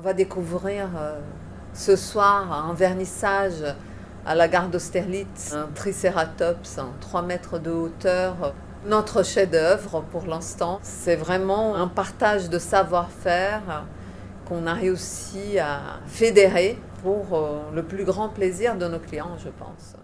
On va découvrir ce soir un vernissage à la gare d'Austerlitz, un Triceratops, 3 mètres de hauteur. Notre chef-d'œuvre pour l'instant, c'est vraiment un partage de savoir-faire qu'on a réussi à fédérer pour le plus grand plaisir de nos clients, je pense.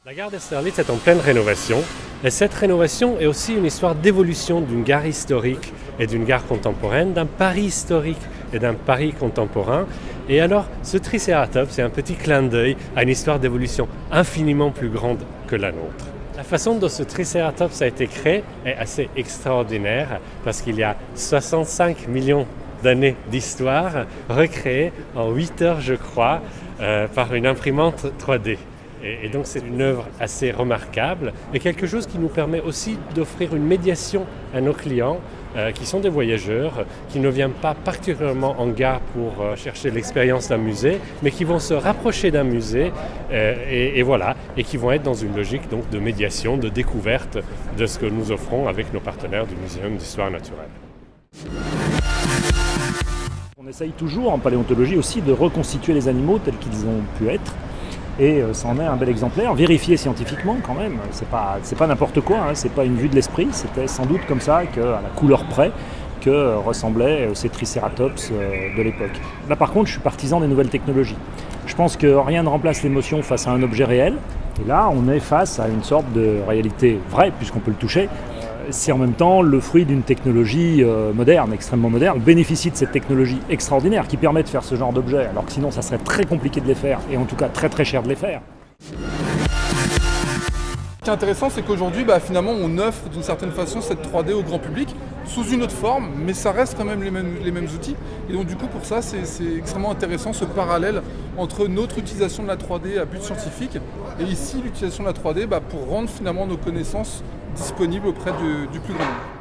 La gare d'Austerlitz est en pleine rénovation et cette rénovation est aussi une histoire d'évolution d'une gare historique et d'une gare contemporaine, d'un Paris historique et d'un Paris contemporain. Et alors, ce Triceratops, c'est un petit clin d'œil à une histoire d'évolution infiniment plus grande que la nôtre. La façon dont ce Triceratops a été créé est assez extraordinaire parce qu'il y a 65 millions d'années d'histoire recréées en 8 heures, je crois, par une imprimante 3D. Et donc c'est une œuvre assez remarquable et quelque chose qui nous permet aussi d'offrir une médiation à nos clients qui sont des voyageurs, qui ne viennent pas particulièrement en gare pour chercher l'expérience d'un musée, mais qui vont se rapprocher d'un musée et qui vont être dans une logique donc, de médiation, de découverte de ce que nous offrons avec nos partenaires du Muséum d'histoire naturelle. On essaye toujours en paléontologie aussi de reconstituer les animaux tels qu'ils ont pu être. Et ça en est un bel exemplaire, vérifié scientifiquement quand même, c'est pas n'importe quoi, hein, c'est pas une vue de l'esprit, c'était sans doute comme ça, à la couleur près, que ressemblaient ces Triceratops de l'époque. Là par contre, je suis partisan des nouvelles technologies. Je pense que rien ne remplace l'émotion face à un objet réel, et là on est face à une sorte de réalité vraie, puisqu'on peut le toucher. C'est en même temps le fruit d'une technologie moderne, extrêmement moderne. On bénéficie de cette technologie extraordinaire qui permet de faire ce genre d'objets, alors que sinon ça serait très compliqué de les faire, et en tout cas très très cher de les faire. Ce qui est intéressant, c'est qu'aujourd'hui, finalement, on offre d'une certaine façon cette 3D au grand public, sous une autre forme, mais ça reste quand même les mêmes outils. Et donc du coup, pour ça, c'est extrêmement intéressant ce parallèle entre notre utilisation de la 3D à but scientifique, et ici l'utilisation de la 3D pour rendre finalement nos connaissances disponibles auprès du plus grand nombre.